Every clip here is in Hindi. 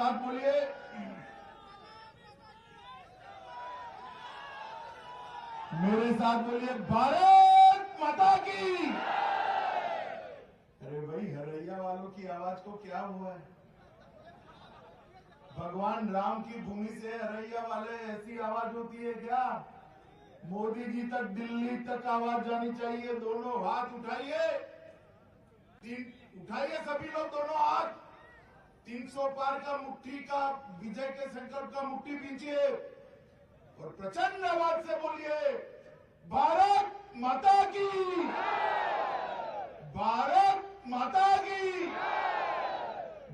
साथ बोलिए। मेरे साथ बोलिए, भारत माता की। अरे भाई, हरैया वालों की आवाज को क्या हुआ है? भगवान राम की भूमि से हरैया वाले ऐसी आवाज होती है क्या? मोदी जी तक, दिल्ली तक आवाज जानी चाहिए। दोनों हाथ उठाइए, उठाइए सभी लोग दोनों हाथ। 300 पार का मुट्ठी का, विजय के संकल्प का मुट्ठी पीछिए और प्रचंड आवाज से बोलिए, भारत माता की, भारत माता की,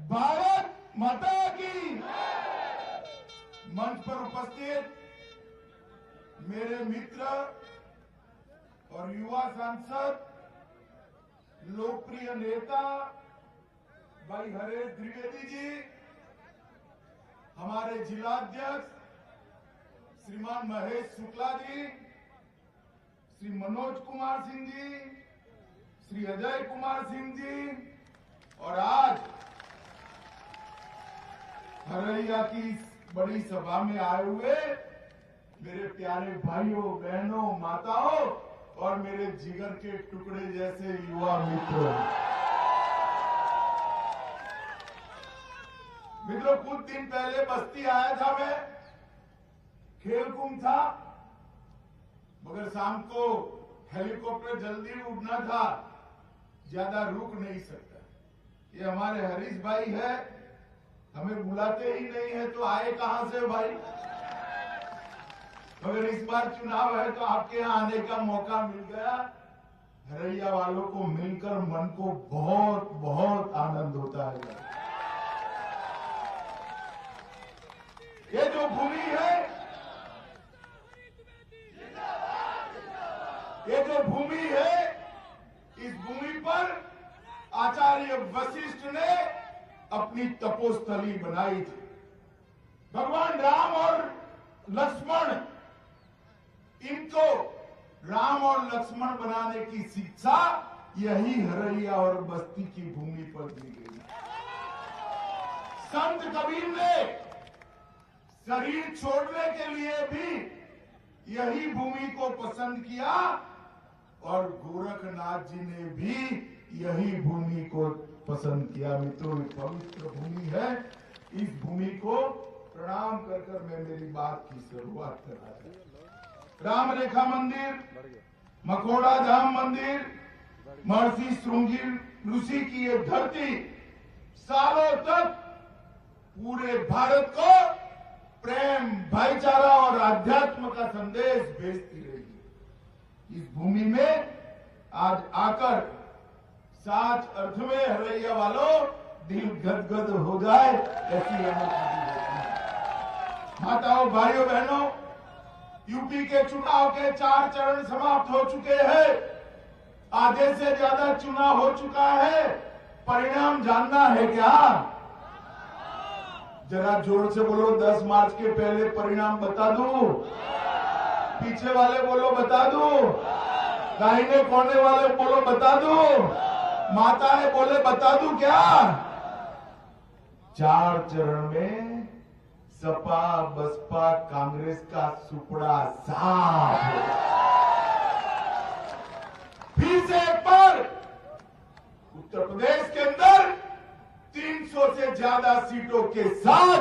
भारत माता की। मंच पर उपस्थित मेरे मित्र और युवा सांसद, लोकप्रिय नेता भाई हरेश द्विवेदी जी, हमारे जिलाध्यक्ष श्रीमान महेश शुक्ला जी, श्री मनोज कुमार सिंह जी, श्री अजय कुमार सिंह जी, और आज हरैया की इस बड़ी सभा में आए हुए मेरे प्यारे भाइयों, बहनों, माताओं और मेरे जिगर के टुकड़े जैसे युवा मित्रों। कुछ दिन पहले बस्ती आया था मैं, खेलकुंभ था, मगर शाम को हेलीकॉप्टर जल्दी उड़ना था, ज्यादा रुक नहीं सकता। ये हमारे हरीश भाई है, हमें बुलाते ही नहीं है तो आए कहां से भाई? मगर इस बार चुनाव है तो आपके यहाँ आने का मौका मिल गया। हरैया वालों को मिलकर मन को बहुत बहुत आनंद होता है। ये जो भूमि है, ये जो भूमि है, इस भूमि पर आचार्य वशिष्ठ ने अपनी तपोस्थली बनाई थी। भगवान राम और लक्ष्मण, इनको राम और लक्ष्मण बनाने की शिक्षा यही हरैया और बस्ती की भूमि पर दी गई। संत कबीर ने शरीर छोड़ने के लिए भी यही भूमि को पसंद किया और गोरखनाथ जी ने भी यही भूमि को पसंद किया। मित्रों, पवित्र भूमि है, इस भूमि को प्रणाम कर कर मैं मेरी बात की शुरुआत कर रहा था। राम रेखा मंदिर, मखोड़ा धाम मंदिर, महर्षि श्रृंगी ऋषि की ये धरती सालों तक पूरे भारत को प्रेम, भाईचारा और अध्यात्म का संदेश भेजती रही। इस भूमि में आज आकर साच अर्थ में हरैया वालों दिल गदगद हो जाए ऐसी अनुभूति होती है। माताओं, भाइयों, बहनों, यूपी के चुनाव के 4 चरण समाप्त हो चुके हैं। आधे से ज्यादा चुनाव हो चुका है। परिणाम जानना है क्या? जरा जोर से बोलो, 10 मार्च के पहले परिणाम बता दूं? पीछे वाले बोलो बता दूं? दाहिने कोने वाले बोलो बता दूं? माताएं बोले बता दूं क्या? 4 चरण में सपा, बसपा, कांग्रेस का सुपड़ा साफ हो गया। फिर से एक बार उत्तर प्रदेश के अंदर 300 से ज्यादा सीटों के साथ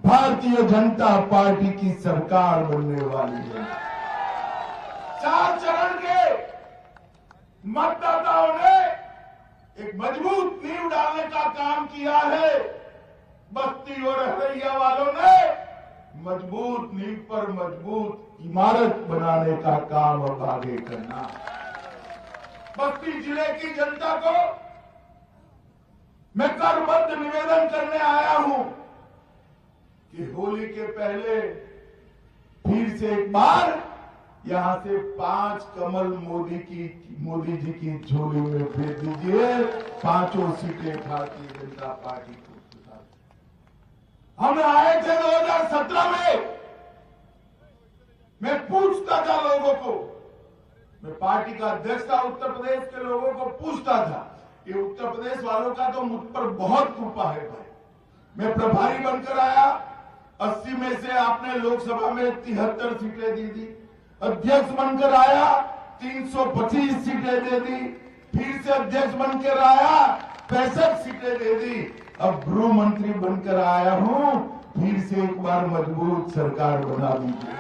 भारतीय जनता पार्टी की सरकार बनने वाली है। 4 चरण के मतदाताओं ने एक मजबूत नींव डालने का काम किया है। बस्ती और हरैया वालों ने मजबूत नींव पर मजबूत इमारत बनाने का काम अब आगे करना। बस्ती जिले की जनता को मैं करबद्ध निवेदन करने आया हूं कि होली के पहले फिर से एक बार यहां से 5 कमल मोदी जी की झोली में भेज दीजिए। 5 सीटें भारतीय जनता पार्टी को। हम आए थे 2017 में, मैं पूछता था लोगों को, मैं पार्टी का अध्यक्ष था, उत्तर प्रदेश के लोगों को पूछता था कि उत्तर प्रदेश वालों का तो मुझ पर बहुत कृपा है भाई, मैं प्रभारी बनकर आया, 80 में से आपने लोकसभा में 73 सीटें दी थी। अध्यक्ष बनकर आया, 325 सीटें दे दी। फिर से अध्यक्ष बनकर आया, 65 सीटें दे दी। अब गृह मंत्री बनकर आया हूं, फिर से एक बार मजबूत सरकार बना दीजिए।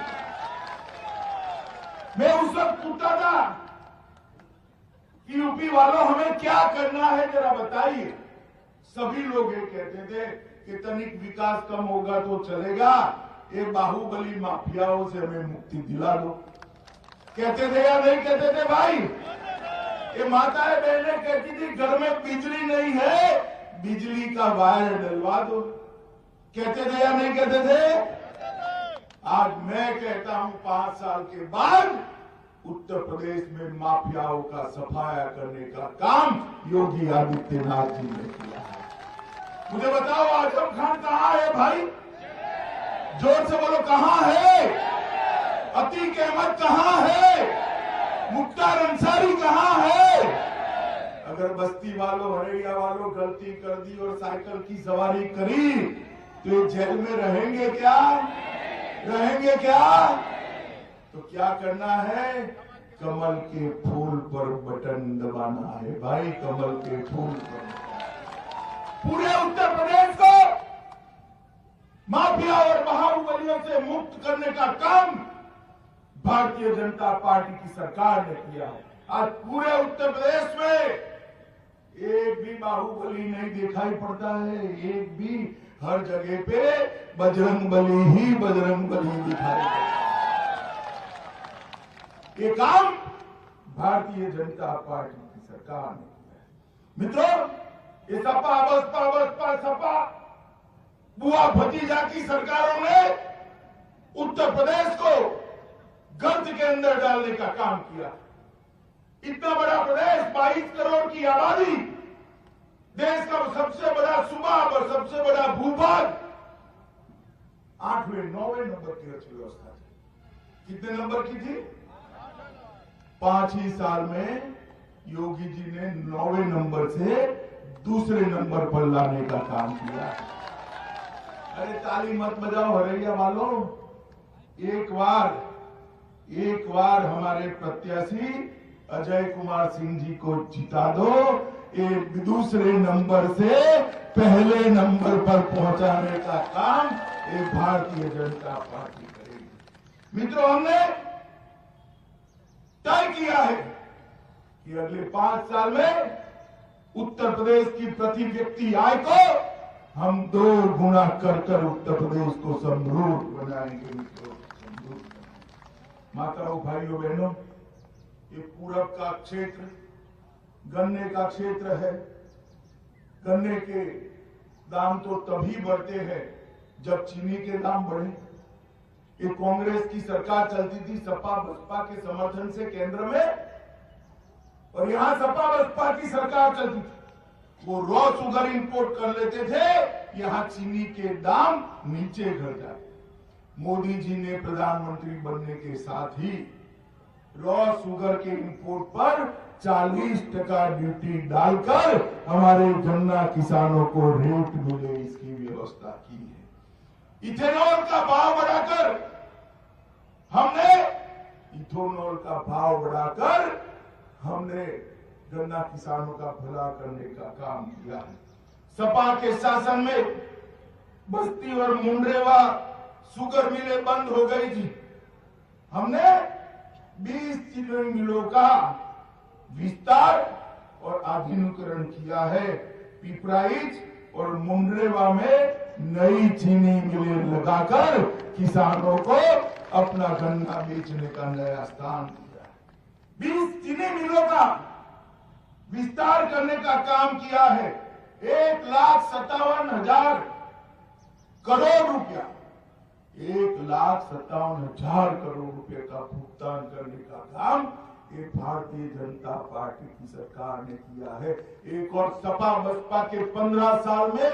मैं उस वक्त पूछता था कि यूपी वालों हमें क्या करना है, जरा बताइए। सभी लोग ये कहते थे कि तनिक विकास कम होगा तो चलेगा, ये बाहुबली माफियाओं से हमें मुक्ति दिला दो। कहते थे या नहीं कहते थे भाई? ये माताएं बहनें कहती थी घर में बिजली नहीं है, बिजली का वायर डलवा दो। कहते थे या नहीं कहते थे? आज मैं कहता हूं 5 साल के बाद उत्तर प्रदेश में माफियाओं का सफाया करने का काम योगी आदित्यनाथ जी ने किया है। मुझे बताओ आजम खान कहां है भाई? जोर से बोलो, कहां है? अतीक अहमद कहां है? मुख्तार अंसारी कहां है? अगर बस्ती वालों, हरेया वालों गलती कर दी और साइकिल की सवारी करी तो ये जेल में रहेंगे क्या? रहेंगे क्या? तो क्या करना है? कमल के फूल पर बटन दबाना है भाई, कमल के फूल पर। पूरे उत्तर प्रदेश को माफिया और बाहुबलियों से मुक्त करने का काम भारतीय जनता पार्टी की सरकार ने किया है। आज पूरे उत्तर प्रदेश में एक भी बाहुबली नहीं दिखाई पड़ता है, एक भी। हर जगह पे बजरंगबली ही बजरंगबली दिखाई पड़ता है। ये काम भारतीय जनता पार्टी की सरकार ने किया है। मित्रों, ये सपा बसपा बसपा सपा बुआ भतीजा की सरकारों ने उत्तर प्रदेश को गर्त के अंदर डालने का काम किया। इतना बड़ा प्रदेश, 22 करोड़ की आबादी, देश का सबसे बड़ा सूबा और सबसे बड़ा भूभाग, 8वें 9वें नंबर की अर्थव्यवस्था थी। कितने नंबर की थी? 5 ही साल में योगी जी ने 9वें नंबर से दूसरे नंबर पर लाने का काम किया। अरे ताली मत बजाओ हरैया वालों, एक बार हमारे प्रत्याशी अजय कुमार सिंह जी को जिता दो, एक दूसरे नंबर से पहले नंबर पर पहुंचाने का काम ये भारतीय जनता पार्टी करेगी। मित्रों, हमने तय किया है कि अगले 5 साल में उत्तर प्रदेश की प्रति व्यक्ति आय को हम 2 गुना कर उत्तर प्रदेश को समृद्ध बनाएंगे। मित्रों, माताओं, भाइयों बहनों, ये पूरब का क्षेत्र गन्ने का क्षेत्र है। गन्ने के दाम तो तभी बढ़ते हैं जब चीनी के दाम बढ़े। ये कांग्रेस की सरकार चलती थी सपा बसपा के समर्थन से केंद्र में, और यहां सपा बसपा की सरकार चलती थी। वो रॉ शुगर इंपोर्ट कर लेते थे, यहां चीनी के दाम नीचे गिर जाते। मोदी जी ने प्रधानमंत्री बनने के साथ ही रॉ शुगर के इंपोर्ट पर 40% ड्यूटी डालकर हमारे गन्ना किसानों को रेट मिले इसकी व्यवस्था की है। इथेनॉल का भाव बढ़ाकर हमने गन्ना किसानों का भला करने का काम किया है। सपा के शासन में बस्ती और मुंडरेवा शुगर मिलें बंद हो गई थी। हमने 20 चीनी मिलों का विस्तार और आधुनिकीकरण किया है। पिपराइच और मुंडरेवा में नई चीनी मिलें लगाकर किसानों को अपना गन्ना बेचने का नया स्थान दिया है। 20 चीनी मिलों का विस्तार करने का काम किया है। 1,57,000 करोड़ रुपया, 1,57,000 करोड़ रुपए का भुगतान करने का काम ये भारतीय जनता पार्टी की सरकार ने किया है। एक और सपा बसपा के 15 साल में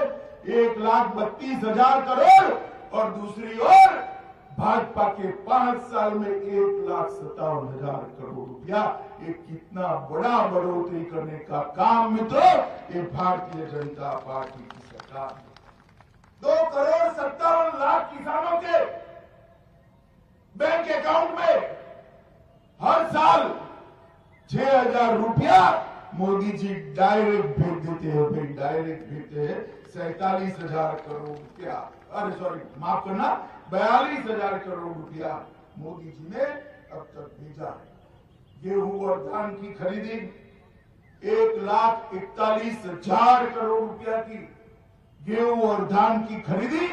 1,32,000 करोड़ और दूसरी ओर भाजपा के 5 साल में 1,57,000 करोड़ रुपया। ये कितना बड़ा बढ़ोतरी करने का काम मित्रों ये भारतीय जनता पार्टी की सरकार है। 2,57,00,000 किसानों के बैंक अकाउंट में हर साल 6,000 रुपया मोदी जी डायरेक्ट भेज देते हैं। भाई डायरेक्ट भेजते हैं 47,000 करोड़ रुपया, अरे सॉरी माफ करना, 42,000 करोड़ रुपया मोदी जी ने अब तक भेजा है। गेहूं और धान की खरीदी 1,41,000 करोड़ रुपया की गेहूं और धान की खरीदी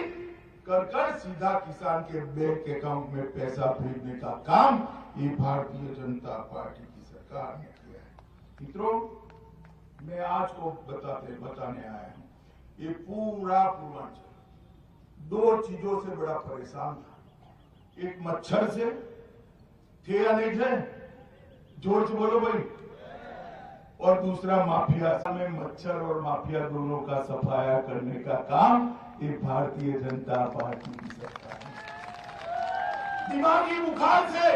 कर सीधा किसान के बैंक अकाउंट में पैसा भेजने का काम ये भारतीय जनता पार्टी की सरकार ने किया है। मित्रों, मैं आज को बताने आया हूं, ये पूरा पूर्वांचल 2 चीजों से बड़ा परेशान था। एक मच्छर से थे या नहीं थे, जोर से बोलो भाई, और दूसरा माफिया में मच्छर और माफिया दोनों का सफाया करने का काम ये भारतीय जनता पार्टी की सरकार है। दिमागी बुखार से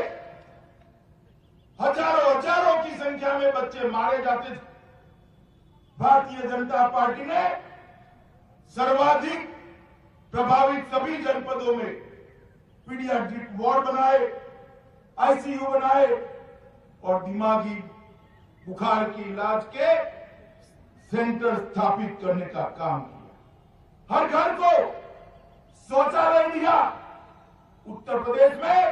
हजारों की संख्या में बच्चे मारे जाते थे। भारतीय जनता पार्टी ने सर्वाधिक प्रभावित सभी जनपदों में पीडियाट्रिक वार्ड बनाए, आईसीयू बनाए और दिमागी बुखार के इलाज के सेंटर स्थापित करने का काम किया। हर घर को शौचालय दिया। उत्तर प्रदेश में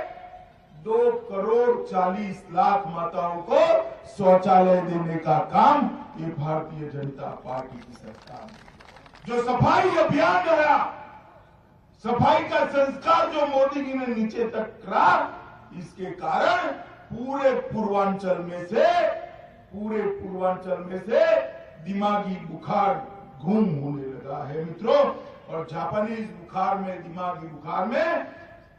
2,40,00,000 माताओं को शौचालय देने का काम ये भारतीय जनता पार्टी की सरकार ने। जो सफाई अभियान गया, सफाई का संस्कार जो मोदी जी ने नीचे तक करा, इसके कारण पूरे पूर्वांचल में से दिमागी बुखार घूम होने लगा है मित्रों। और जापानीज बुखार में, दिमागी बुखार में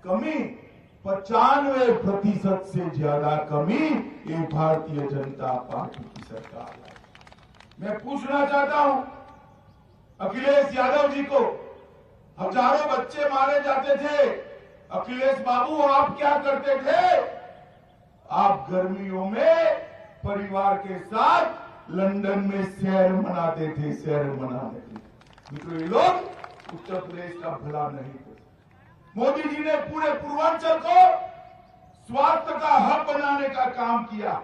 कमी 95% से ज्यादा कमी ये भारतीय जनता पार्टी की सरकार है। मैं पूछना चाहता हूं अखिलेश यादव जी को, हजारों बच्चे मारे जाते थे, अखिलेश बाबू आप क्या करते थे? आप गर्मियों में परिवार के साथ लंदन में सैर मनाते थे, सैर मनाते थे। मित्रों, ये लोग उत्तर प्रदेश का भला नहीं करते। मोदी जी ने पूरे पूर्वांचल को स्वास्थ्य का हब बनाने का काम किया।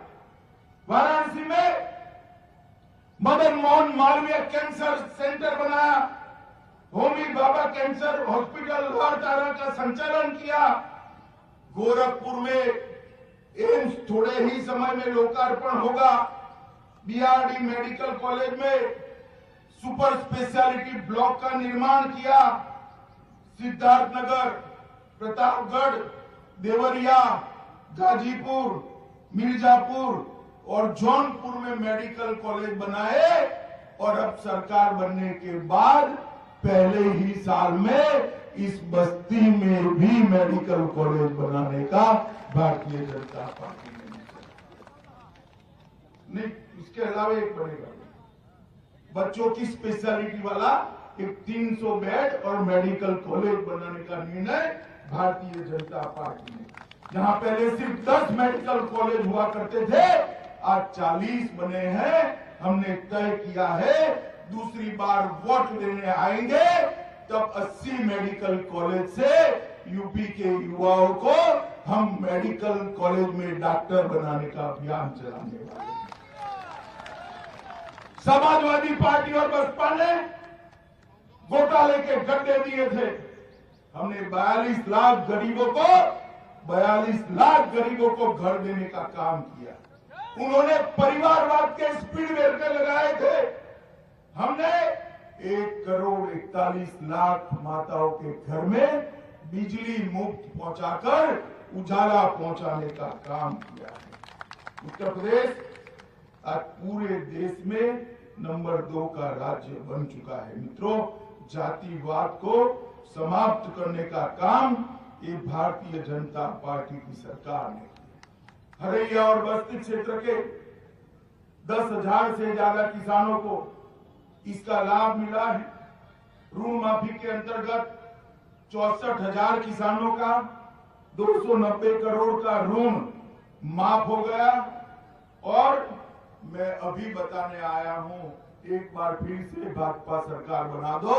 वाराणसी में मदन मोहन मालवीय कैंसर सेंटर बनाया, होमी बाबा कैंसर हॉस्पिटल लोहारतारा का संचालन किया। गोरखपुर में एम्स थोड़े ही समय में लोकार्पण होगा। बीआरडी मेडिकल कॉलेज में सुपर स्पेशलिटी ब्लॉक का निर्माण किया। सिद्धार्थनगर, प्रतापगढ़, देवरिया, गाजीपुर, मिर्जापुर और जौनपुर में मेडिकल कॉलेज बनाए और अब सरकार बनने के बाद पहले ही साल में इस बस्ती में भी मेडिकल कॉलेज बनाने का भारतीय जनता पार्टी ने नहीं, इसके अलावा एक बनेगा बच्चों की स्पेशलिटी वाला एक 300 बेड और मेडिकल कॉलेज बनाने का निर्णय भारतीय जनता पार्टी ने। जहां पहले सिर्फ 10 मेडिकल कॉलेज हुआ करते थे, आज 40 बने हैं। हमने तय किया है दूसरी बार वोट देने आएंगे तब 80 मेडिकल कॉलेज से यूपी के युवाओं को हम मेडिकल कॉलेज में डॉक्टर बनाने का अभियान चलाने वाले हैं। समाजवादी पार्टी और बसपा ने घोटाले के गड्ढे दिए थे। हमने 42 लाख गरीबों को घर देने का काम किया। उन्होंने परिवारवाद के स्पीड ब्रेकर लगाए थे। हमने 1,41,00,000 माताओं के घर में बिजली मुफ्त पहुंचाकर उजाला पहुंचाने का काम किया है। उत्तर प्रदेश आज पूरे देश में नंबर 2 का राज्य बन चुका है। मित्रों, जातिवाद को समाप्त करने का काम ये भारतीय जनता पार्टी की सरकार ने किया। हरैया और बस्ती क्षेत्र के 10,000 से ज्यादा किसानों को इसका लाभ मिला है। ऋण माफी के अंतर्गत 64,000 किसानों का 290 करोड़ का ऋण माफ हो गया। और मैं अभी बताने आया हूं एक बार फिर से भाजपा सरकार बना दो,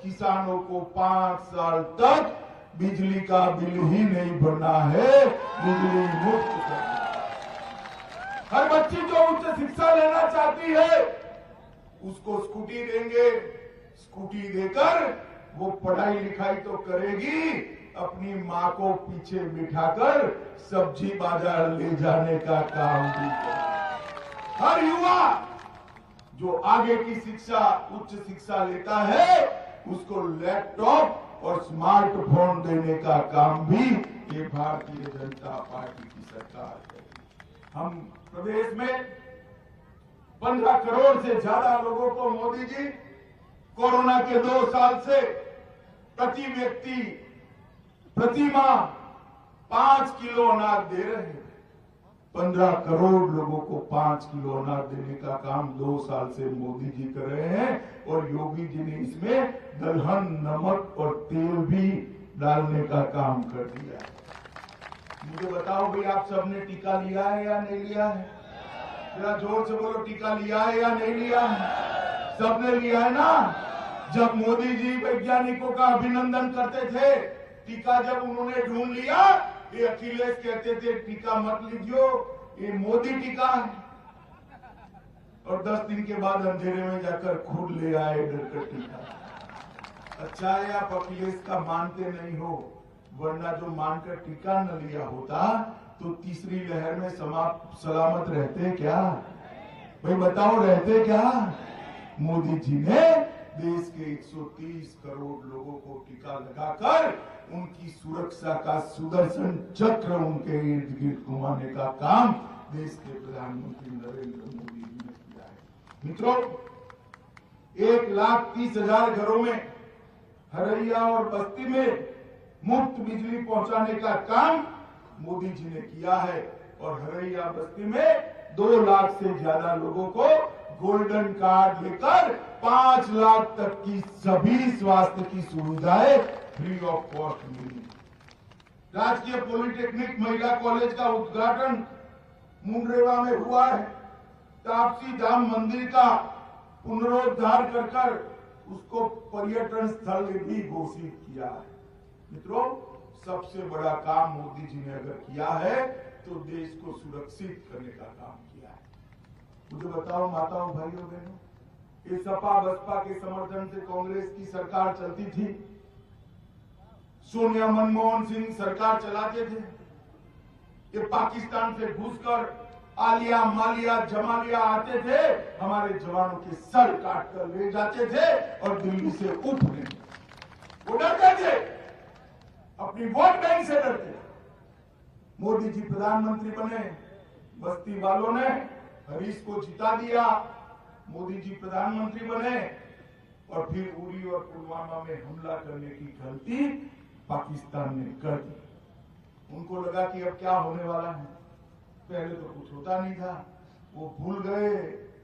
किसानों को 5 साल तक बिजली का बिल ही नहीं भरना है, बिजली मुफ्त करना। हर बच्ची जो उच्च शिक्षा लेना चाहती है उसको स्कूटी देंगे, स्कूटी देकर वो पढ़ाई लिखाई तो करेगी, अपनी माँ को पीछे बिठाकर सब्जी बाजार ले जाने का काम भी करेगी। हर युवा जो आगे की शिक्षा, उच्च शिक्षा लेता है उसको लैपटॉप और स्मार्टफोन देने का काम भी ये भारतीय जनता पार्टी की सरकार करेगी। हम प्रदेश में 15 करोड़ से ज्यादा लोगों को मोदी जी कोरोना के 2 साल से प्रति व्यक्ति प्रति माह 5 किलो अनाज दे रहे हैं। 15 करोड़ लोगों को 5 किलो अनाज देने का काम 2 साल से मोदी जी कर रहे हैं और योगी जी ने इसमें दलहन, नमक और तेल भी डालने का काम कर दिया है। मुझे बताओ भाई, आप सबने टीका लिया है या नहीं लिया है? जरा जोर से बोलो, टीका लिया है या नहीं लिया है? सबने लिया है ना? जब मोदी जी वैज्ञानिकों का अभिनंदन करते थे, टीका जब उन्होंने ढूंढ लिया, ये अखिलेश कहते थे टीका मत लीजिए, ये मोदी टीका है। और 10 दिन के बाद अंधेरे में जाकर खुद ले आए डरकर टीका। अच्छा है आप अखिलेश का मानते नहीं हो, वरना जो मानकर टीका न लिया होता तो तीसरी लहर में सलामत रहते क्या? भाई बताओ, रहते क्या? मोदी जी ने देश के 130 करोड़ लोगों को टीका लगाकर उनकी सुरक्षा का सुदर्शन चक्र उनके इर्द गिर्द घुमाने का काम देश के प्रधानमंत्री नरेंद्र मोदी जी ने किया है। मित्रों, 1,30,000 घरों में हरैया और बस्ती में मुफ्त बिजली पहुंचाने का काम मोदी जी ने किया है और हरैया बस्ती में 2 लाख से ज्यादा लोगों को गोल्डन कार्ड लेकर 5 लाख तक की सभी स्वास्थ्य की सुविधाएं फ्री ऑफ कॉस्ट मिली। राजकीय पॉलिटेक्निक महिला कॉलेज का उद्घाटन मुंडरेवा में हुआ है। ताप्ती धाम मंदिर का पुनरुद्धार कर उसको पर्यटन स्थल भी घोषित किया है। मित्रों, सबसे बड़ा काम मोदी जी ने अगर किया है तो देश को सुरक्षित करने का काम किया है। मुझे बताओ माताओं, भाइयों, बहनों, ये सपा बसपा के समर्थन से कांग्रेस की सरकार चलती थी, सोनिया मनमोहन सिंह सरकार चलाते थे। ये पाकिस्तान से घुसकर आलिया मालिया जमालिया आते थे, हमारे जवानों के सर काट कर ले जाते थे और दिल्ली से उठने वो डरते थे, अपनी वोट बैंक से डरते। मोदी जी प्रधानमंत्री बने, बस्ती वालों ने हरीश को जिता दिया, मोदी जी प्रधानमंत्री बने और फिर उरी और पुलवामा में हमला करने की गलती पाकिस्तान ने कर दी। उनको लगा कि अब क्या होने वाला है, पहले तो कुछ होता नहीं था। वो भूल गए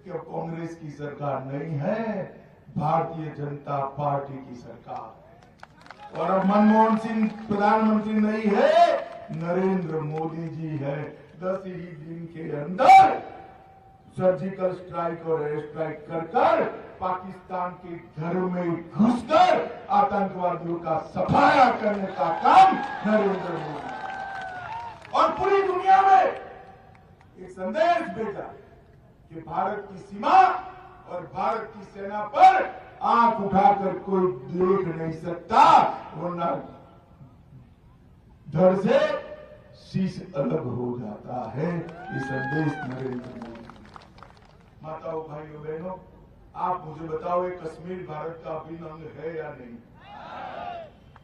कि अब कांग्रेस की सरकार नहीं है, भारतीय जनता पार्टी की सरकार है और अब मनमोहन सिंह प्रधानमंत्री नहीं है, नरेंद्र मोदी जी है। 10 ही दिन के अंदर सर्जिकल स्ट्राइक और एयर स्ट्राइक कर पाकिस्तान के घर में घुसकर आतंकवादियों का सफाया करने का काम नरेंद्र मोदी और पूरी दुनिया में एक संदेश भेजा कि भारत की सीमा और भारत की सेना पर आंख उठाकर कोई देख नहीं सकता, वरना धड़ से शीश अलग हो जाता है। ये संदेश नरेंद्र मोदी। माताओं, भाइयों, बहनों, आप मुझे बताओ, ये कश्मीर भारत का अभिन्न अंग है या नहीं?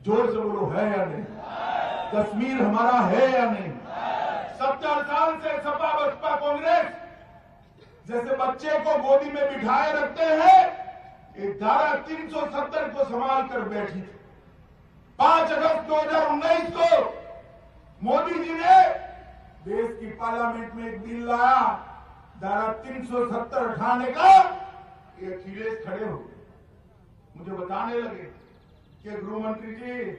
जोर से बोलो, है या नहीं? कश्मीर हमारा है या नहीं? 70 साल से सपा बसपा कांग्रेस जैसे बच्चे को गोदी में बिठाए रखते हैं, एक धारा 370 को संभाल कर बैठी थी। 5 अगस्त 2019 को मोदी जी ने देश की पार्लियामेंट में एक बिल लाया, धारा 370 हटाने का। ये अखिलेश खड़े हो गए, मुझे बताने लगे कि गृह मंत्री जी,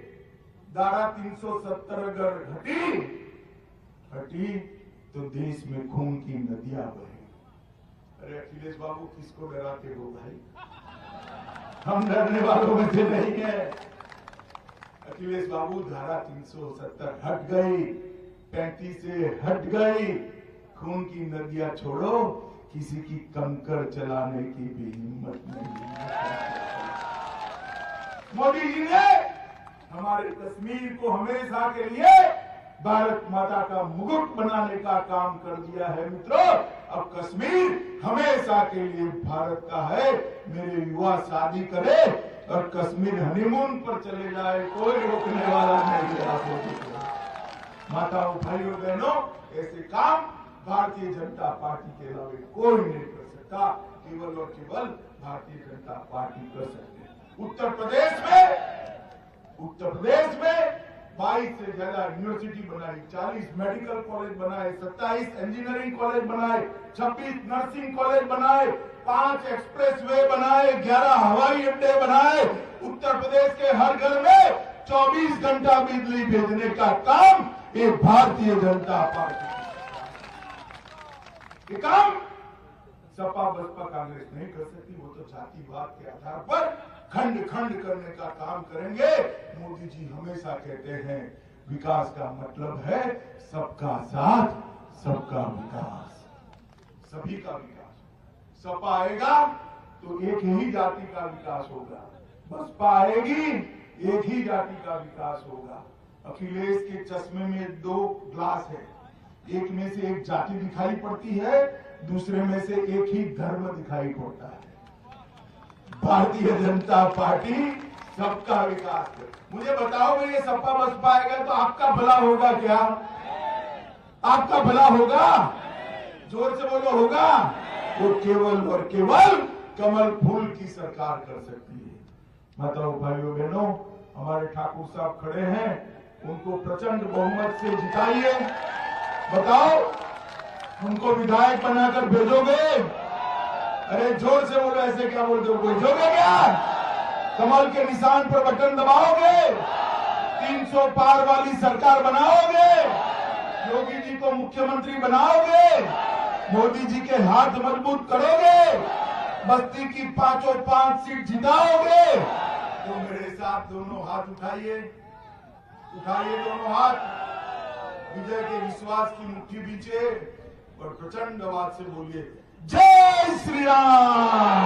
धारा 370 अगर हटी तो देश में खून की नदियां बहेंगी। अरे अखिलेश बाबू किसको डराते हो भाई, हम डरने वालों में से नहीं है। अखिलेश बाबू धारा 370 हट गई, 35 से हट गई। खून की नदियां छोड़ो, किसी की कंकर चलाने की भी हिम्मत नहीं। मोदी जी ने हमारे कश्मीर को हमेशा के लिए भारत माता का मुकुट बनाने का काम कर दिया है मित्रों। अब कश्मीर हमेशा के लिए भारत का है। मेरे युवा शादी करे और कश्मीर हनीमून पर चले जाए, कोई रोकने वाला नहीं है। आप लोगों माताओं भाइयों बहनों, ऐसे काम भारतीय जनता पार्टी के अलावा कोई नहीं कर सकता, केवल और केवल भारतीय जनता पार्टी कर सकती है। उत्तर प्रदेश में 22 से ज्यादा यूनिवर्सिटी बनाई, 40 मेडिकल कॉलेज बनाए, 27 इंजीनियरिंग कॉलेज बनाए, 26 नर्सिंग कॉलेज बनाए, 5 एक्सप्रेसवे बनाए, 11 हवाई अड्डे बनाए। उत्तर प्रदेश के हर घर में 24 घंटा बिजली भेजने का काम ये भारतीय जनता पार्टी ये काम सपा बसपा कांग्रेस नहीं कर सकती। वो तो जातिवाद के आधार पर खंड खंड करने का काम करेंगे। मोदी जी हमेशा कहते हैं विकास का मतलब है सबका साथ सबका विकास, सभी का विकास। सपा आएगा तो एक ही जाति का विकास होगा, बसपा आएगी एक ही जाति का विकास होगा। अखिलेश के चश्मे में 2 ग्लास है, एक में से एक जाति दिखाई पड़ती है, दूसरे में से एक ही धर्म दिखाई पड़ता है। भारतीय जनता पार्टी सबका विकास करे। मुझे बताओ ये सपा बसपा आएगा तो आपका भला होगा क्या? आपका भला होगा? जोर से बोलो होगा? वो केवल और केवल कमल फूल की सरकार कर सकती है। माताओं भाइयों बहनों, हमारे ठाकुर साहब खड़े हैं, उनको प्रचंड बहुमत से जिताइए। बताओ उनको विधायक बनाकर भेजोगे? अरे जोर से बोलो, ऐसे क्या बोलते हो? भेजोगे क्या? कमल के निशान पर बटन दबाओगे? 300 पार वाली सरकार बनाओगे? योगी जी को मुख्यमंत्री बनाओगे? मोदी जी के हाथ मजबूत करोगे? बस्ती की 5 सीट जिताओगे? तो मेरे साथ दोनों हाथ उठाइए, उठाइए दोनों हाथ, विजय के विश्वास की मुट्ठी बीचे और प्रचंड आवाज से बोलिए जय श्री राम,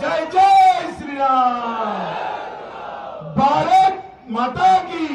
जय जय श्री राम, भारत माता की।